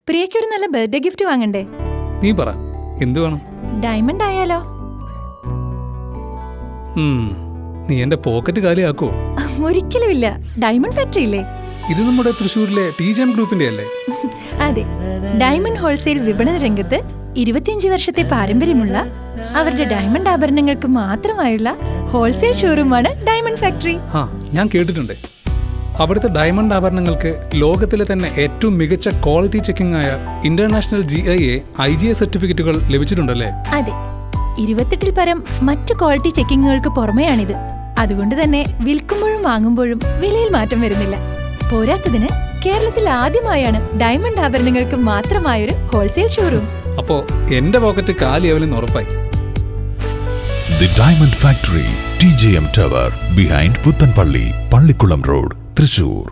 പ്രിയയ്ക്കൊരു നല്ല birthday gift വാങ്ങണ്ടേ? നീ പറ, എന്ത് വേണം? ഡയമണ്ട് ആയാലോ? നീ എന്റെ പോക്കറ്റ് കാലിയാക്കോ? ഒരിക്കലും ഇല്ല. ഡയമണ്ട് ഫാക്ടറി ഇല്ലേ? ഇത് നമ്മുടെ തൃശ്ശൂരിലെ TGM ഗ്രൂപ്പിന്റെ അല്ലേ? അതെ, ഡയമണ്ട് ഹോൾസെയിൽ വിപണന രംഗത്ത് 25 വർഷത്തെ പാരമ്പര്യമുള്ള അവരുടെ ഡയമണ്ട് ആഭരണങ്ങൾക്ക് മാത്രമായുള്ള ഹോൾസെയിൽ ഷോറൂമാണ് ഡയമണ്ട് ഫാക്ടറി. ഞാൻ കേട്ടിട്ടുണ്ട്. അവിടുത്തെ ഡയമണ്ട് ആഭരണങ്ങൾക്ക് ലോകത്തിലെ തന്നെ ഏറ്റവും മികച്ച ക്വാളിറ്റി ചെക്കിംഗ് ആയ ഇന്റർനാഷണൽ GIA IGA സർട്ടിഫിക്കറ്റുകൾ ലഭിച്ചിട്ടുണ്ടല്ലേ? അതെ, 28-ൽ പരം മറ്റു ക്വാളിറ്റി ചെക്കിങ്ങുകൾക്ക് പുറമെയാണിത്. അതുകൊണ്ട് തന്നെ വിൽക്കുമ്പോഴും വാങ്ങുമ്പോഴും വിലയിൽ മാറ്റം വരുന്നില്ല. പോരാത്തതിന് കേരളത്തിൽ ആദ്യമായാണ് ഡയമണ്ട് ആഭരണങ്ങൾക്ക് മാത്രമായൊരു ഹോൾസെയിൽ ഷോറൂം. അപ്പോ എന്റെ പോക്കറ്റ് കാലിയാവലെന്ന് ഉറപ്പായി. The Diamond Factory, TGM Tower, behind Puttanpalli, Pallikulam Road, Thrissur.